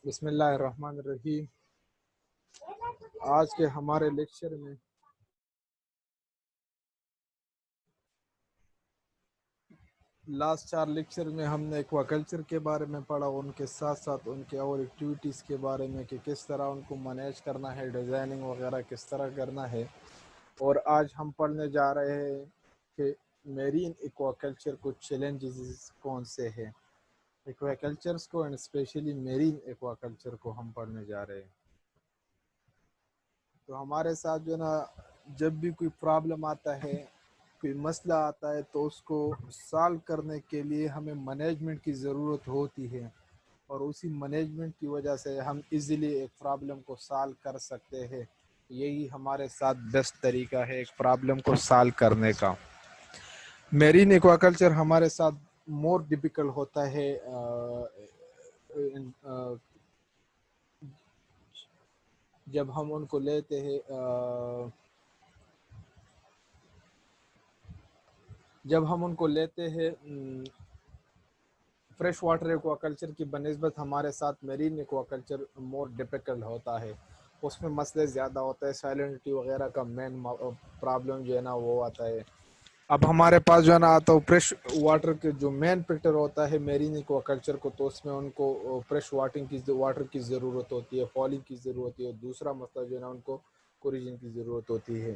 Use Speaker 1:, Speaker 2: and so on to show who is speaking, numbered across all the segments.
Speaker 1: بسم اللہ الرحمن الرحیم۔ آج کے ہمارے لیکچر میں لاسٹ 4 لیکچر میں ہم نے ایکوا کلچر کے بارے میں پڑھا، ان کے ساتھ ساتھ ان کے اور ایکٹیویٹیز کے بارے میں کہ کس طرح ان کو مینیج کرنا ہے، ڈیزائننگ وغیرہ کس طرح کرنا ہے۔ اور آج ہم پڑھنے جا رہے ہیں کہ میرین ایکوا کلچر کو چیلنجز کون سے ہیں، ایکوا کلچرز کو and especially marine aquaculture کو ہم پڑھنے جا رہے ہیں۔ تو ہمارے ساتھ جو نا جب بھی کوئی پرابلم آتا ہے، کوئی مسئلہ آتا ہے، تو اس کو سالو کرنے کے لیے ہمیں مینجمنٹ کی ضرورت ہوتی ہے، اور اسی مینجمنٹ کی وجہ سے ہم ایزیلی ایک پرابلم کو سالو کر سکتے ہیں۔ یہی ہمارے ساتھ بیسٹ طریقہ ہے ایک پرابلم کو سالو کرنے کا۔ میرین ایکوا کلچر ہمارے ساتھ مور ڈیفیکلٹ ہوتا ہے جب ہم ان کو لیتے ہیں فریش واٹر ایکوا کلچر کی بنسبت ہمارے ساتھ marine aqua culture more difficult ہوتا ہے۔ اس میں مسئلے زیادہ ہوتے ہیں، سیلنٹی وغیرہ کا مین پرابلم جو ہے نا وہ آتا ہے۔ اب ہمارے پاس جو ہے نا تو فریش واٹر کے جو مین فیکٹر ہوتا ہے میرین ایکوا کلچر کو، تو اس میں ان کو فریش واٹر کی ضرورت ہوتی ہے، فالنگ کی ضرورت ہوتی ہے، اور دوسرا مسئلہ جو ہے نا ان کو کوریجن کی ضرورت ہوتی ہے۔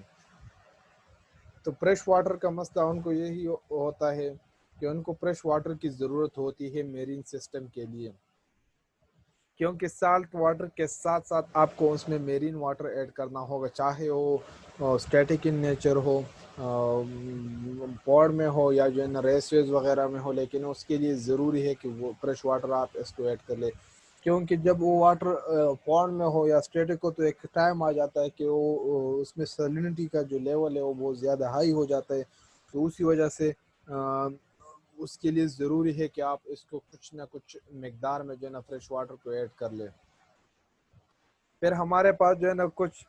Speaker 1: تو فریش واٹر کا مسئلہ ان کو یہی ہوتا ہے کہ ان کو فریش واٹر کی ضرورت ہوتی ہے میرین سسٹم کے لیے، کیونکہ سالٹ واٹر کے ساتھ ساتھ آپ کو اس میں میرین واٹر ایڈ کرنا ہوگا، چاہے وہ اسٹیٹک ان نیچر ہو، پوڈ میں ہو، یا جو ہے نا ریس ویز وغیرہ میں ہو، لیکن اس کے لیے ضروری ہے کہ وہ فریش واٹر آپ اس کو ایڈ کر لیں، کیونکہ جب وہ واٹر پونڈ میں ہو یا اسٹیٹک ہو تو ایک ٹائم آ جاتا ہے کہ وہ اس میں سیلنٹی کا جو لیول ہے وہ بہت زیادہ ہائی ہو جاتا ہے، تو اسی وجہ سے اس کے لیے ضروری ہے کہ آپ اس کو کچھ نہ کچھ مقدار میں جو ہے نا فریش واٹر کو ایڈ کر لیں۔ پھر ہمارے پاس جو ہے نا کچھ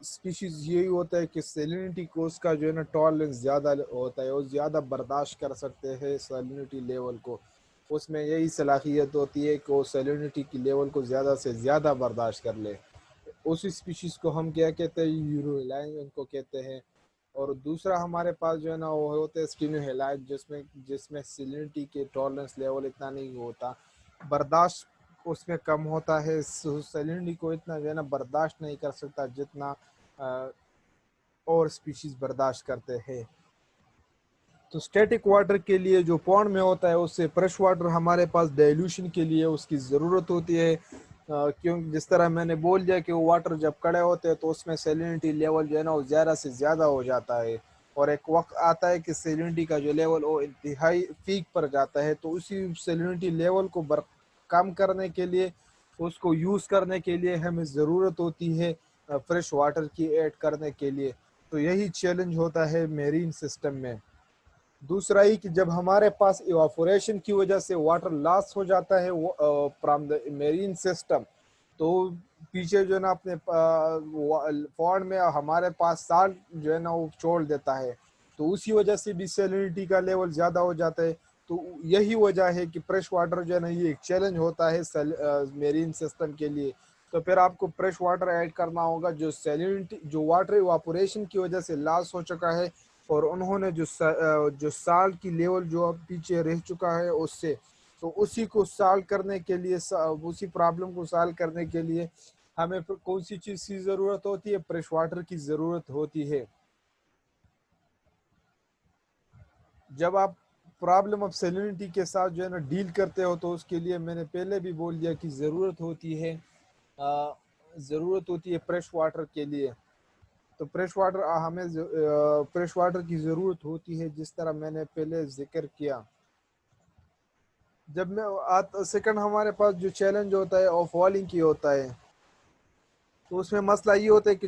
Speaker 1: اسپیشیز یہی ہوتا ہے کہ سیلنٹی کو اس کا جو ہے نا ٹالرنس زیادہ ہوتا ہے، وہ زیادہ برداشت کر سکتے ہیں سیلنٹی لیول کو، اس میں یہی صلاحیت ہوتی ہے کہ وہ سیلنٹی کی لیول کو زیادہ سے زیادہ برداشت کر لے۔ اسی اسپیشیز کو ہم کیا کہتے ہیں، یوروہیلائن ان کو کہتے ہیں۔ اور دوسرا ہمارے پاس جو ہے نا وہ ہوتے ہیں اسٹینوہیلائٹ، جس میں سیلنٹی کے ٹالرنس لیول اتنا نہیں ہوتا، برداشت اس میں کم ہوتا ہے، سیلنٹی کو اتنا جو ہے نا برداشت نہیں کر سکتا جتنا اور اسپیشیز برداشت کرتے ہیں۔ تو اسٹیٹک واٹر کے لیے جو پونڈ میں ہوتا ہے اس سے فریش واٹر ہمارے پاس ڈائلیوشن کے لیے اس کی ضرورت ہوتی ہے، کیونکہ جس طرح میں نے بول دیا کہ وہ واٹر جب کڑے ہوتے ہیں تو اس میں سیلنٹی لیول جو ہے نا وہ زیادہ سے زیادہ ہو جاتا ہے، اور ایک وقت آتا ہے کہ سیلنٹی کا جو لیول وہ انتہائی پیک پر جاتا ہے، تو اسی سیلنٹی لیول کو کم کرنے کے لیے، اس کو یوز کرنے کے لیے ہمیں ضرورت ہوتی ہے فریش واٹر کی ایڈ کرنے کے لیے۔ تو یہی چیلنج ہوتا ہے میرین سسٹم میں۔ دوسرا ہی کہ جب ہمارے پاس ایواپوریشن کی وجہ سے واٹر لاس ہو جاتا ہے فرام دا میرین سسٹم، تو پیچھے جو ہے نا اپنے پونڈ میں ہمارے پاس سالٹ جو ہے نا وہ چھوڑ دیتا ہے، تو اسی وجہ سے بھی سیلنٹی کا لیول زیادہ ہو جاتا ہے۔ تو یہی وجہ ہے کہ فریش واٹر جو ہے نا یہ ایک چیلنج ہوتا ہے میرین سسٹم کے لیے۔ تو پھر آپ کو فریش واٹر ایڈ کرنا ہوگا جو واٹر ایواپوریشن کی وجہ سے لاس ہو چکا ہے، اور انہوں نے جو سالٹ کی لیول جو اب پیچھے رہ چکا ہے اس سے، تو اسی کو سالو کرنے کے لیے، اسی پرابلم کو سالو کرنے کے لیے ہمیں کون سی چیز کی ضرورت ہوتی ہے، فریش واٹر کی ضرورت ہوتی ہے۔ جب آپ پرابلم آف سیلنٹی کے ساتھ جو ہے نا ڈیل کرتے ہو تو اس کے لیے میں نے پہلے بھی بول دیا کہ ضرورت ہوتی ہے فریش واٹر کے لیے۔ تو فریش واٹر ہمیں فریش واٹر کی ضرورت ہوتی ہے، جس طرح میں نے پہلے ذکر کیا۔ جب میں سیکنڈ ہمارے پاس جو چیلنج ہوتا ہے آف والنگ کی ہوتا ہے، تو اس میں مسئلہ یہ ہوتا ہے کہ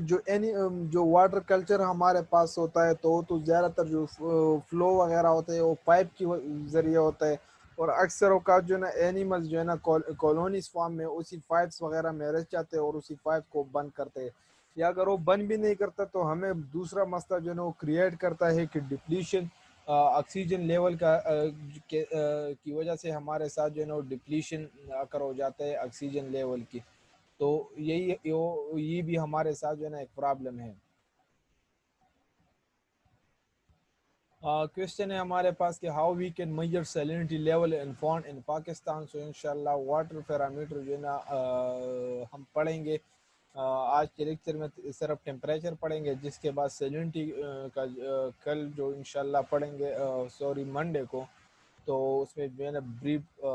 Speaker 1: جو واٹر کلچر ہمارے پاس ہوتا ہے تو زیادہ تر جو فلو وغیرہ ہوتا ہے وہ پائپ کی ذریعے ہوتا ہے، اور اکثر اوقات جو ہے نا اینیملز جو ہے نا کالونیز فارم میں اسی پائپس وغیرہ میں رہ جاتے ہیں اور اسی پائپ کو بند کرتے ہیں، یا اگر وہ بند بھی نہیں کرتا تو ہمیں دوسرا مسئلہ جو ہے نا وہ کریٹ کرتا ہے کہ ڈپلیشن آکسیجن لیول کی وجہ سے ہمارے ساتھ جو ہے نا وہ ڈپلیشن اکر ہو جاتا ہے آکسیجن لیول کی. تو یہ بھی ہمارے ساتھ جو ہے نا ایک پرابلم ہے. کوشچن ہے ہمارے پاس کہ how we can measure salinity level in found in Pakistan. So انشاءاللہ واٹر پیرامیٹر جو ہے نا ہم پڑھیں گے آج کے لیکچر میں. صرف ٹیمپریچر پڑھیں گے, جس کے بعد سیلینٹی کا کل جو انشاءاللہ پڑھیں گے سوری منڈے کو, تو اس میں جو ہے نا بریف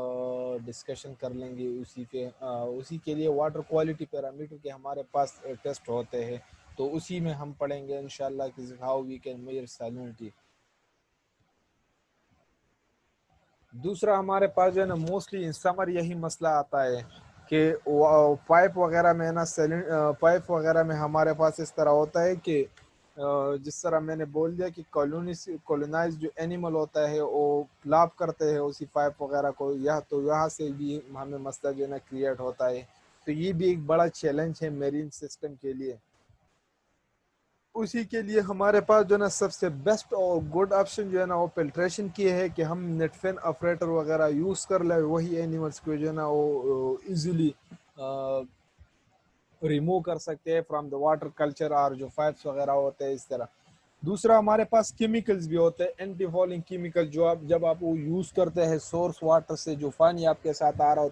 Speaker 1: ڈسکشن کر لیں گے اسی کے لیے واٹر کوالٹی پیرامیٹر کے ہمارے پاس ٹیسٹ ہوتے ہیں, تو اسی میں ہم پڑھیں گے انشاءاللہ کہ ہاؤ وی کین میجر سیلینٹی. دوسرا ہمارے پاس جو ہے نا موسٹلی ان سمر یہی مسئلہ آتا ہے کہ پائپ وغیرہ میں نا پائپ وغیرہ میں ہمارے پاس اس طرح ہوتا ہے کہ جس طرح میں نے بول دیا کہ کولونائز جو اینیمل ہوتا ہے وہ لاپ کرتے ہیں اسی پائپ وغیرہ کو, تو یہاں سے بھی ہمیں مسئلہ جو ہے نا کریٹ ہوتا ہے. تو یہ بھی ایک بڑا چیلنج ہے میرین سسٹم کے لیے. اسی کے لیے ہمارے پاس جو ہے نا سب سے بیسٹ اور گڈ آپشن جو ہے نا وہ فلٹریشن کی ہے کہ ہم نیٹفن آپریٹر وغیرہ یوز کر لیں, وہی اینیملس کو جو ہے نا وہ ایزیلی ریموو کر سکتے ہیں فرام دا واٹر کلچر, اور جو پائپس وغیرہ ہوتے ہیں اس طرح. دوسرا ہمارے پاس کیمیکلز بھی ہوتے ہیں, اینٹی فالنگ کیمیکل, جب آپ وہ یوز کرتے ہیں سورس واٹر سے, جو پانی آپ کے ساتھ آ رہا ہو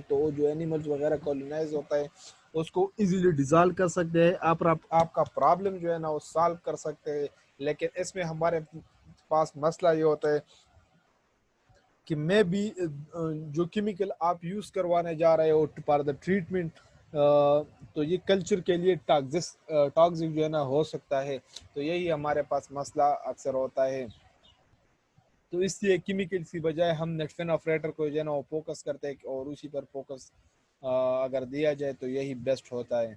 Speaker 1: تو جو اینیملز وغیرہ کولونائز ہوتا ہے اس کو ایزیلی ڈیزالو کر سکتے ہیں. آپ کا پرابلم جو ہے نا وہ سالو کر سکتے ہیں. لیکن اس میں ہمارے پاس مسئلہ یہ ہوتا ہے کہ میں بھی جو کیمیکل آپ یوز کروانے جا رہے ہو فار دا ٹریٹمنٹ, تو یہ کلچر کے لیے ٹاکسک جو ہے نا ہو سکتا ہے. تو یہی ہمارے پاس مسئلہ اکثر ہوتا ہے. تو اس لیے کیمیکل کی بجائے ہم نیٹفن آپریٹر کو جو ہے نا وہ فوکس کرتے ہیں, اور اسی پر فوکس اگر دیا جائے تو یہی بیسٹ ہوتا ہے.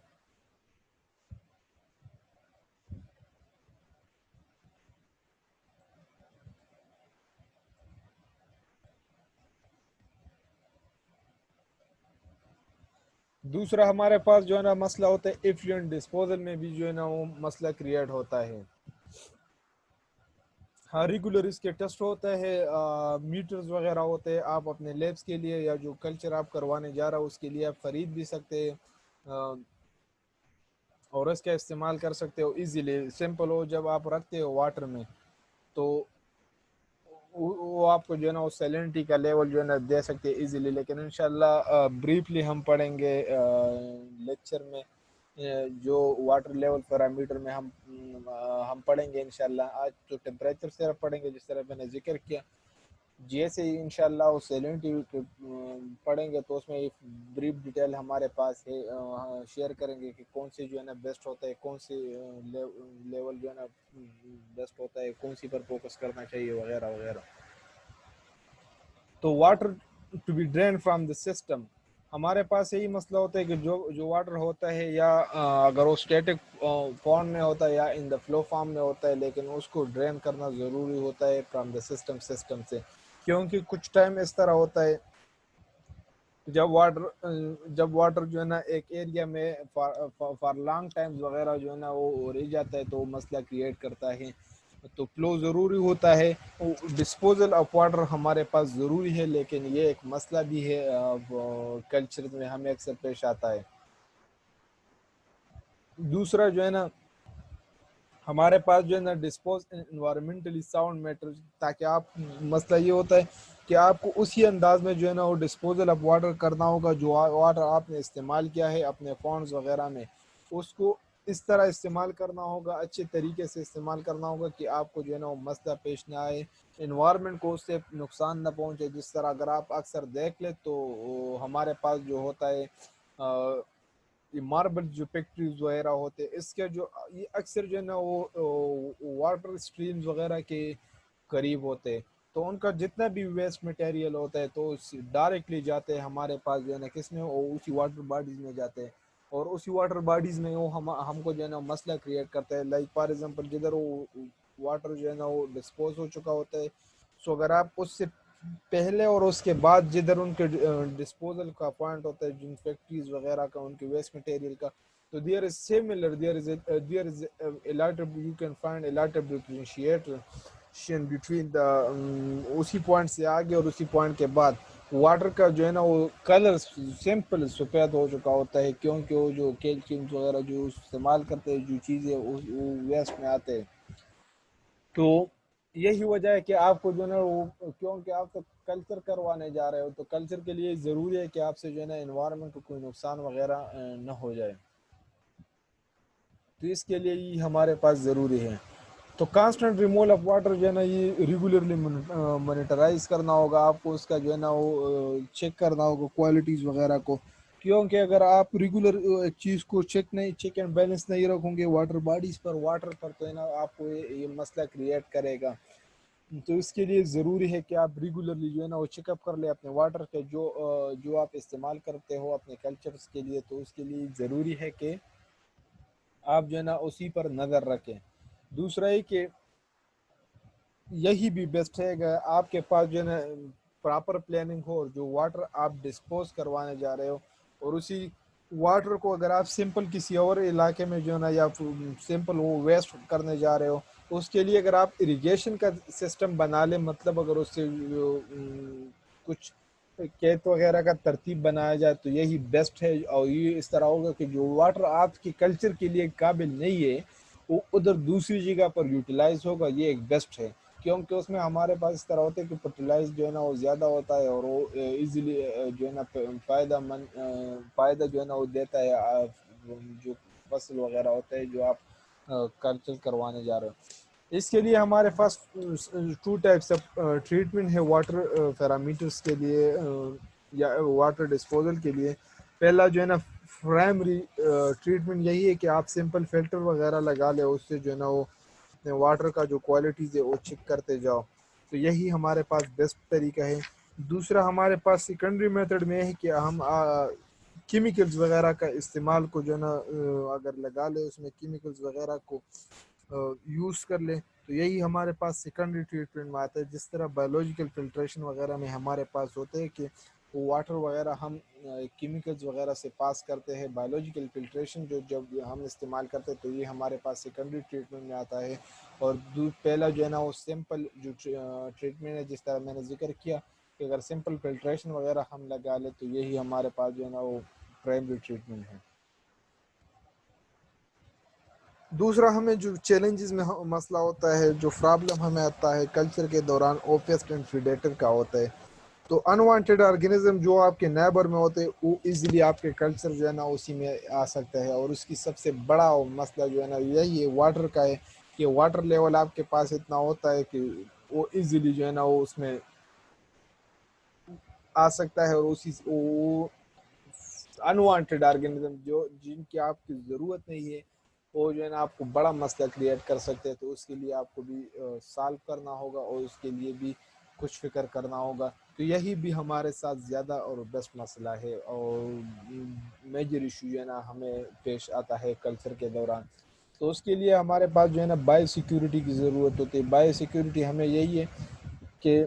Speaker 1: دوسرا ہمارے پاس جو ہے نا مسئلہ ہوتا ہے ایفلوئنٹ ڈسپوزل میں بھی جو ہے نا وہ مسئلہ کریٹ ہوتا ہے. ہاں ریگولر اس کے ٹیسٹ ہوتا ہے, میٹرز وغیرہ ہوتے ہیں, آپ اپنے لیبس کے لیے یا جو کلچر آپ کروانے جا رہا ہو اس کے لیے آپ خرید بھی سکتے ہیں اور اس کا استعمال کر سکتے ہو ایزیلی. سمپل ہو جب آپ رکھتے ہو واٹر میں تو وہ آپ کو جو ہے نا وہ سیلینٹی کا لیول جو ہے نا دے سکتے ہیں ایزیلی. لیکن انشاءاللہ بریفلی ہم پڑھیں گے لیکچر میں جو واٹر لیول پیرامیٹر میں ہم پڑھیں گے انشاءاللہ. آج تو ٹیمپریچر صرف پڑھیں گے جس طرح میں نے ذکر کیا. جیسے ہی انشاءاللہ وہ سیلینٹی پڑھیں گے تو اس میں ایک بریف ڈیٹیل ہمارے پاس ہے, شیئر کریں گے کہ کون سی جو ہے نا بیسٹ ہوتا ہے, کون سی لیول جو ہے نا بیسٹ ہوتا ہے, کون سی پر فوکس کرنا چاہیے وغیرہ وغیرہ. تو water to be drain from the system, ہمارے پاس یہی مسئلہ ہوتا ہے کہ جو واٹر ہوتا ہے یا اگر وہ اسٹیٹک فارم میں ہوتا ہے یا ان دا فلو فارم میں ہوتا ہے, لیکن اس کو ڈرین کرنا ضروری ہوتا ہے فرام دا سسٹم سے. کیونکہ کچھ ٹائم اس طرح ہوتا ہے جب واٹر جو ہے نا ایک ایریا میں فار لانگ ٹائم وغیرہ جو ہے نا وہ رہ جاتا ہے تو وہ مسئلہ کریٹ کرتا ہے. تو فلو ضروری ہوتا ہے, ڈسپوزل آف واٹر ہمارے پاس ضروری ہے, لیکن یہ ایک مسئلہ بھی ہے کلچر میں ہمیں اکثر پیش آتا ہے. دوسرا جو ہے نا ہمارے پاس جو ہے نا ڈسپوز انوائرمنٹلی ساؤنڈ میٹر, تاکہ آپ مسئلہ یہ ہوتا ہے کہ آپ کو اسی انداز میں جو ہے نا وہ ڈسپوزل آف واٹر کرنا ہوگا, جو واٹر آپ نے استعمال کیا ہے اپنے فونڈز وغیرہ میں, اس کو اس طرح استعمال کرنا ہوگا, اچھے طریقے سے استعمال کرنا ہوگا کہ آپ کو جو ہے نا وہ مسئلہ پیش نہ آئے, انوائرمنٹ کو اس سے نقصان نہ پہنچے. جس طرح اگر آپ اکثر دیکھ لیں تو ہمارے پاس جو ہوتا ہے یہ ماربل جو فیکٹریز وغیرہ ہوتے ہیں, اس کے جو یہ اکثر جو ہے نا وہ واٹر اسٹریمز وغیرہ کے قریب ہوتے ہیں, تو ان کا جتنا بھی ویسٹ مٹیریل ہوتا ہے تو ڈائریکٹلی جاتے ہیں ہمارے پاس جو ہے نا کس میں, اسی واٹر باڈیز میں جاتے ہیں, اور اسی واٹر باڈیز میں وہ ہم کو جو ہے نا مسئلہ کریٹ کرتا ہے. لائک فار ایگزامپل جدھر وہ واٹر جو ہے نا وہ ڈسپوز ہو چکا ہوتا ہے, سو اگر آپ اس سے پہلے اور اس کے بعد جدھر ان کے ڈسپوزل کا پوائنٹ ہوتا ہے جن فیکٹریز وغیرہ کا, ان کے ویسٹ مٹیریل کا, تو there is similar, there is a lot of, you can find a lot of differentiator between the اسی پوائنٹ سے آگے اور اسی پوائنٹ کے بعد واٹر کا جو ہے نا وہ کلر سمپل سفید ہو چکا ہوتا ہے، کیونکہ وہ جو کیلشیم وغیرہ جو استعمال کرتے ہیں جو چیزیں وہ ویسٹ میں آتے ہیں. تو یہی وجہ ہے کہ آپ کو جو ہے نا وہ، کیونکہ آپ تو کلچر کروانے جا رہے ہو تو کلچر کے لیے ضروری ہے کہ آپ سے جو ہے نا انوائرمنٹ کو کوئی نقصان وغیرہ نہ ہو جائے، تو اس کے لیے یہ ہمارے پاس ضروری ہے. تو کانسٹنٹ ریموول آف واٹر جو ہے نا یہ ریگولرلی مانیٹرائز کرنا ہوگا آپ کو، اس کا جو ہے نا وہ چیک کرنا ہوگا کوالٹیز وغیرہ کو، کیونکہ اگر آپ ریگولر چیز کو چیک اینڈ بیلنس نہیں رکھوں گے واٹر باڈیز پر، واٹر پر تو ہے نا آپ کو یہ مسئلہ کریٹ کرے گا. تو اس کے لیے ضروری ہے کہ آپ ریگولرلی جو ہے نا وہ چیک اپ کر لیں اپنے واٹر کے جو آپ استعمال کرتے ہو اپنے کلچرز کے لیے. تو اس کے لیے ضروری ہے کہ آپ جو ہے نا اسی پر نظر رکھیں. دوسرا یہ کہ یہی بھی بیسٹ ہے کہ آپ کے پاس جو ہے نا پراپر پلاننگ ہو، اور جو واٹر آپ ڈسپوز کروانے جا رہے ہو اور اسی واٹر کو اگر آپ سمپل کسی اور علاقے میں جو ہے نا یا سمپل وہ ویسٹ کرنے جا رہے ہو، اس کے لیے اگر آپ اریگیشن کا سسٹم بنا لیں، مطلب اگر اس سے کچھ کھیت وغیرہ کا ترتیب بنایا جائے تو یہی بیسٹ ہے. اور یہ اس طرح ہوگا کہ جو واٹر آپ کی کلچر کے لیے قابل نہیں ہے وہ ادھر دوسری جگہ پر یوٹیلائز ہوگا. یہ ایک بیسٹ ہے، کیونکہ اس میں ہمارے پاس اس طرح ہوتا ہے کہ فرٹیلائز جو ہے نا وہ زیادہ ہوتا ہے اور وہ ایزیلی جو ہے نا فائدہ جو ہے نا وہ دیتا ہے جو فصل وغیرہ ہوتا ہے جو آپ کلچر کروانے جا رہے ہو. اس کے لیے ہمارے پاس 2 ٹائپس آف ٹریٹمنٹ ہے واٹر پیرامیٹرس کے لیے یا واٹر ڈسپوزل کے لیے. پہلا جو ہے نا پرائمری ٹریٹمنٹ یہی ہے کہ آپ سمپل فلٹر وغیرہ لگا لیں، اس سے جو ہے نا وہ واٹر کا جو کوالٹیز ہے وہ چیک کرتے جاؤ. تو یہی ہمارے پاس بیسٹ طریقہ ہے. دوسرا ہمارے پاس سیکنڈری میتھڈ میں ہے کہ ہم کیمیکلز وغیرہ کا استعمال کو جو ہے نا اگر لگا لے اس میں کیمیکلز وغیرہ کو یوز کر لیں، تو یہی ہمارے پاس سیکنڈری ٹریٹمنٹ میں آتا ہے. جس طرح بایولوجیکل فلٹریشن وغیرہ میں ہمارے پاس ہوتے ہیں کہ واٹر وغیرہ ہم کیمیکلز وغیرہ سے پاس کرتے ہیں، بایولوجیکل فلٹریشن جو جب ہم استعمال کرتے ہیں تو یہ ہمارے پاس سیکنڈری ٹریٹمنٹ میں آتا ہے. اور پہلا جو ہے نا وہ سمپل جو ٹریٹمنٹ ہے جس طرح میں نے ذکر کیا کہ اگر سمپل فلٹریشن وغیرہ ہم لگا لیں تو یہی ہمارے پاس جو ہے نا وہ پرائمری ٹریٹمنٹ ہے. دوسرا ہمیں جو چیلنجز میں مسئلہ ہوتا ہے، جو پرابلم ہمیں آتا ہے کلچر کے دوران، وہ پیسٹ اینڈ پریڈیٹر کا ہوتا ہے. تو انوانٹیڈ آرگینزم جو آپ کے نیبر میں ہوتے ہیں وہ ایزیلی آپ کے کلچر جو ہے نا اسی میں آ سکتا ہے. اور اس کی سب سے بڑا مسئلہ جو ہے نا یہی ہے واٹر کا ہے کہ واٹر لیول آپ کے پاس اتنا ہوتا ہے کہ وہ ایزیلی جو ہے نا وہ اس میں آ سکتا ہے. اور اسی انوانٹیڈ آرگینزم جو جن کی آپ کی ضرورت نہیں ہے وہ جو ہے نا آپ کو بڑا مسئلہ کریٹ کر سکتے ہیں. تو اس کے لیے آپ کو بھی سالو کرنا ہوگا اور اس کے لیے بھی کچھ فکر کرنا ہوگا. تو یہی بھی ہمارے ساتھ زیادہ اور بیسٹ مسئلہ ہے اور میجر ایشو جو ہے نا ہمیں پیش آتا ہے کلچر کے دوران. تو اس کے لیے ہمارے پاس جو ہے نا بایو سیکیورٹی کی ضرورت ہوتی ہے. بایو سیکیورٹی ہمیں یہی ہے کہ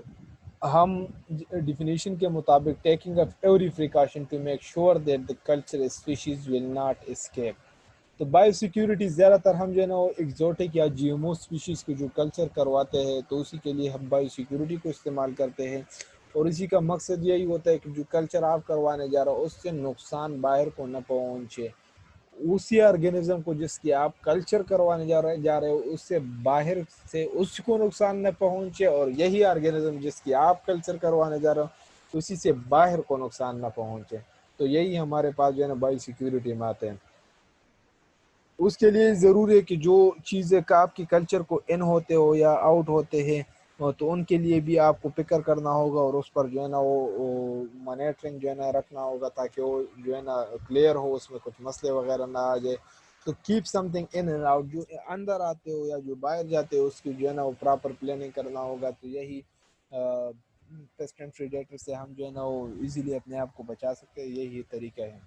Speaker 1: ہم ڈیفینیشن کے مطابق taking of every precaution to make sure that the culture species will not escape. تو بایو سیکیورٹی زیادہ تر ہم جو ہے نا وہ ایگزوٹک یا جی ایم او اسپیشیز کے جو کلچر کرواتے ہیں تو اسی کے لیے ہم بایو سیکیورٹی کو استعمال کرتے ہیں. اور اسی کا مقصد یہی ہوتا ہے کہ جو کلچر آپ کروانے جا رہے ہو اس سے نقصان باہر کو نہ پہنچے. اسی آرگینزم کو جس کی آپ کلچر کروانے جا رہے ہو اس سے باہر سے اس کو نقصان نہ پہنچے، اور یہی آرگینزم جس کی آپ کلچر کروانے جا رہے ہو اسی سے باہر کو نقصان نہ پہنچے. تو یہی ہمارے پاس جو ہے نا بایو سیکیورٹی میں آتے ہیں. اس کے لیے ضروری ہے کہ جو چیزیں کا آپ کی کلچر کو ان ہوتے ہو یا آؤٹ ہوتے ہیں تو ان کے لیے بھی آپ کو فکر کرنا ہوگا اور اس پر جو ہے نا وہ مانیٹرنگ جو ہے نا رکھنا ہوگا تاکہ وہ جو ہے نا کلیئر ہو، اس میں کچھ مسئلے وغیرہ نہ آ جائے. تو keep some thing in and out, جو اندر آتے ہو یا جو باہر جاتے ہو اس کی جو ہے نا وہ پراپر پلاننگ کرنا ہوگا. تو یہی پیسٹ اینڈ پریڈیٹر سے ہم جو ہے نا وہ ایزیلی اپنے آپ کو بچا سکتے ہیں. یہی طریقہ ہے.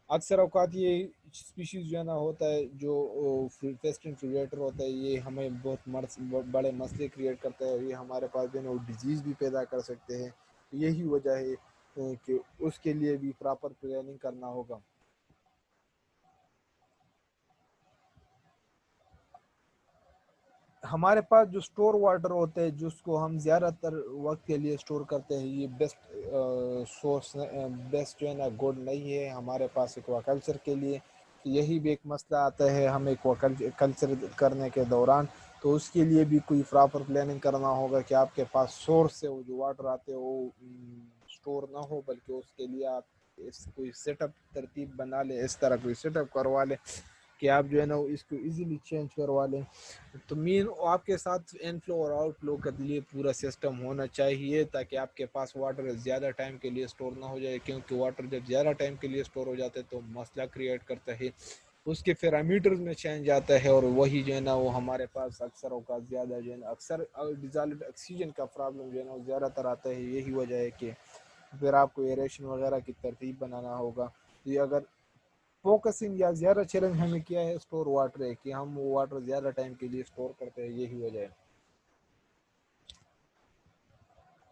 Speaker 1: اکثر اوقات یہ اسپیشیز جو ہے نا ہوتا ہے جو پیسٹ اینڈ پریڈیٹر ہوتا ہے یہ ہمیں بہت بڑے مسئلے کریٹ کرتا ہے. یہ ہمارے پاس جو ہے نا وہ ڈیزیز بھی پیدا کر سکتے ہیں. یہی وجہ ہے کہ اس کے لیے بھی پراپر پلاننگ کرنا ہوگا. ہمارے پاس جو اسٹور واٹر ہوتے ہیں جس کو ہم زیادہ تر وقت کے لیے اسٹور کرتے ہیں، یہ بیسٹ سورس بیسٹ جو ہے نا گڈ نہیں ہے ہمارے پاس ایکوا کلچر کے لیے. یہی بھی ایک مسئلہ آتا ہے ہمیں ایکوا کلچر کرنے کے دوران. تو اس کے لیے بھی کوئی پراپر پلاننگ کرنا ہوگا کہ آپ کے پاس سورس سے وہ جو واٹر آتے ہیں وہ اسٹور نہ ہو، بلکہ اس کے لیے آپ کوئی سیٹ اپ ترتیب بنا لیں، اس طرح کوئی سیٹ اپ کروا لیں کہ آپ جو ہے نا اس کو ایزیلی چینج کروا لیں. تو مین آپ کے ساتھ ان فلو اور آؤٹ فلو کے لیے پورا سسٹم ہونا چاہیے تاکہ آپ کے پاس واٹر زیادہ ٹائم کے لیے اسٹور نہ ہو جائے، کیونکہ واٹر جب زیادہ ٹائم کے لیے اسٹور ہو جاتا ہے تو مسئلہ کریٹ کرتا ہے. اس کے پیرامیٹرز میں چینج آتا ہے اور وہی جو ہے نا وہ ہمارے پاس اکثر اوقات زیادہ جو ہے نا اکثر ڈیزالٹ آکسیجن کا پرابلم جو ہے نا وہ زیادہ تر آتا ہے. یہی وجہ ہے کہ پھر آپ کو ایریشن وغیرہ کی ترتیب بنانا ہوگا. تو یہ اگر فوکسنگ یا زیادہ چیلنج ہمیں کیا ہے اسٹور واٹر ہے کہ ہم وہ واٹر زیادہ ٹائم کے لیے اسٹور کرتے ہیں، یہی وجہ ہے.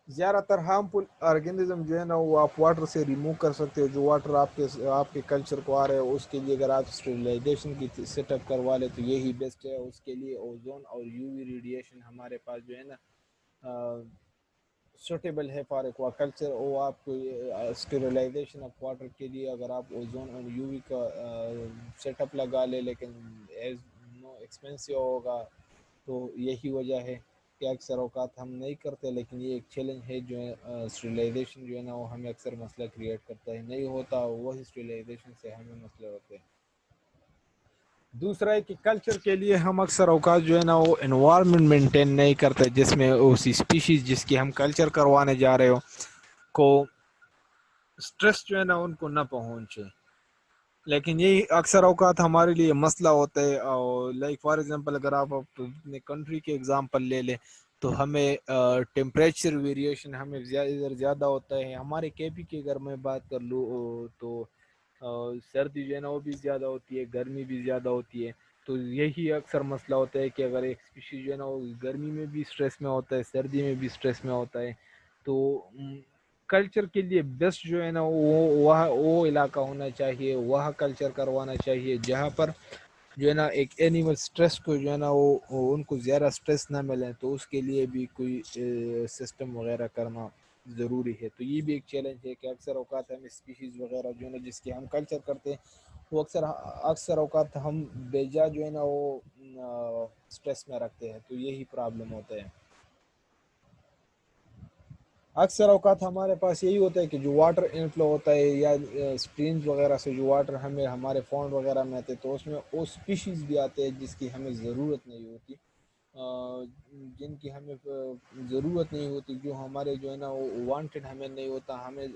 Speaker 1: زیادہ تر ہارمفل آرگینزم جو ہے نا وہ آپ واٹر سے ریموو کر سکتے ہو. جو واٹر آپ کے کلچر کو آ رہا ہے اس کے لیے اگر آپ اسٹریلائزیشن کی سیٹ اپ کروا لیں تو یہی بیسٹ ہے. اس کے لیے اوزون اور یو وی ریڈیشن ہمارے پاس جو ہے نا سوٹیبل ہے فار ایکوا کلچر. وہ آپ کو اسٹیریلائزیشن آف واٹر کے لیے اگر آپ اوزون اور یو وی کا سیٹ اپ لگا لیں، لیکن ایز نو ایکسپینسو ہوگا. تو یہی وجہ ہے کہ اکثر اوقات ہم نہیں کرتے، لیکن یہ ایک چیلنج ہے جو ہے اسٹریلائزیشن جو ہے نا وہ ہمیں اکثر مسئلہ کریٹ کرتا ہے. نہیں ہوتا وہی اسٹریلائزیشن سے ہمیں مسئلے ہوتے ہیں. دوسرا ہے کہ کلچر کے لیے ہم اکثر اوقات جو ہے نا وہ انوائرمنٹ مینٹین نہیں کرتے جس میں اسی اسپیشیز جس کی ہم کلچر کروانے جا رہے ہو کو اسٹریس جو ہے نا ان کو نہ پہنچے. لیکن یہی اکثر اوقات ہمارے لیے مسئلہ ہوتا ہے. اور لائک فار ایگزامپل اگر آپ اپنے کنٹری کے ایگزامپل لے لیں تو ہمیں ٹیمپریچر ویریشن ہمیں ادھر زیادہ ہوتا ہے. ہمارے کے پی کی اگر میں بات کر لوں تو سردی جو ہے نا وہ بھی زیادہ ہوتی ہے، گرمی بھی زیادہ ہوتی ہے. تو یہی اکثر مسئلہ ہوتا ہے کہ اگر ایک اسپیشیز جو ہے نا وہ گرمی میں بھی اسٹریس میں ہوتا ہے، سردی میں بھی اسٹریس میں ہوتا ہے. تو کلچر کے لیے بیسٹ جو ہے نا وہ علاقہ ہونا چاہیے، وہ کلچر کروانا چاہیے جہاں پر جو ہے نا ایک اینیمل اسٹریس کو جو ہے نا وہ ان کو زیادہ اسٹریس نہ ملے. تو اس کے لیے بھی کوئی سسٹم وغیرہ کرنا ضروری ہے. تو یہ بھی ایک چیلنج ہے کہ اکثر اوقات ہم اسپیشیز وغیرہ جو ہے نا جس کی ہم کلچر کرتے ہیں وہ اکثر اوقات ہم بیجا جو ہے نا وہ اسٹریس میں رکھتے ہیں. تو یہی پرابلم ہوتا ہے. اکثر اوقات ہمارے پاس یہی ہوتا ہے کہ جو واٹر انفلو ہوتا ہے یا اسٹریمز وغیرہ سے جو واٹر ہمیں ہمارے فونڈ وغیرہ میں آتے تو اس میں وہ اسپیشیز بھی آتے ہیں جس کی ہمیں ضرورت نہیں ہوتی، جن کی ہمیں ضرورت نہیں ہوتی، جو ہمارے جو ہے نا وہ وانٹیڈ ہمیں نہیں ہوتا. ہمیں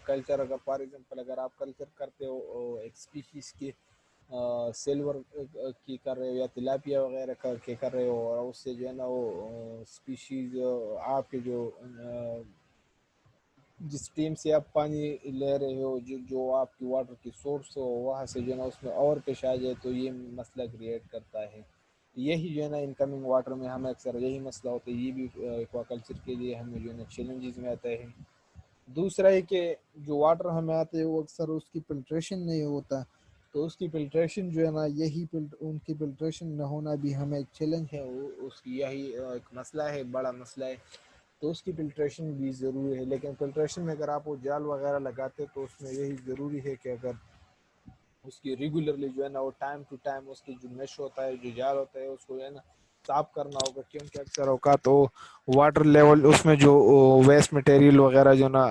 Speaker 1: کلچر اگر فار ایگزامپل اگر آپ کلچر کرتے ہو ایک اسپیشیز کی سلور کی کر رہے ہو یا تلاپیا وغیرہ کر رہے ہو اور اس سے جو ہے نا وہ اسپیشیز آپ کے جو جس ٹیم سے آپ پانی لے رہے ہو جو آپ کی واٹر کی سورس ہو وہاں سے جو ہے نا اس میں اور پیش آ جائے تو یہ مسئلہ کریٹ کرتا ہے. یہی جو ہے نا انکمنگ واٹر میں ہمیں اکثر یہی مسئلہ ہوتا ہے. یہ بھی ایکوا کلچر کے لیے ہمیں جو ہے نا چیلنجز میں آتا ہے. دوسرا ہے کہ جو واٹر ہمیں آتے ہیں وہ اکثر اس کی فلٹریشن نہیں ہوتا. تو اس کی فلٹریشن جو ہے نا ان کی فلٹریشن نہ ہونا بھی ہمیں ایک چیلنج ہے. وہ اس کی یہی ایک مسئلہ ہے، بڑا مسئلہ ہے. تو اس کی فلٹریشن بھی ضروری ہے. لیکن فلٹریشن میں اگر آپ وہ جال وغیرہ لگاتے تو اس میں یہی ضروری ہے کہ اگر اس کی ریگولرلی جو ہے نا وہ ٹائم ٹو ٹائم اس کی جو میش ہوتا ہے جو جال ہوتا ہے اس کو جو ہے نا صاف کرنا ہوگا. کیونکہ اکثر اوقات تو واٹر لیول اس میں جو ویسٹ مٹیریل وغیرہ جو نا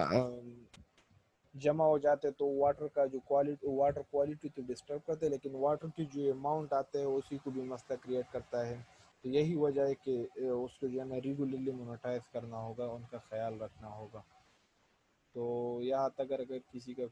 Speaker 1: جمع ہو جاتے تو واٹر کا جو واٹر کوالٹی تو ڈسٹرب کرتے ہیں، لیکن واٹر کی جو اماؤنٹ آتے ہیں اسی کو بھی مسئلہ کریٹ کرتا ہے. تو یہی وجہ ہے کہ اس کو جو ہے نا ریگولرلی مونیٹائز کرنا ہوگا، ان کا خیال رکھنا ہوگا. تو یہاں تک اگر کسی کا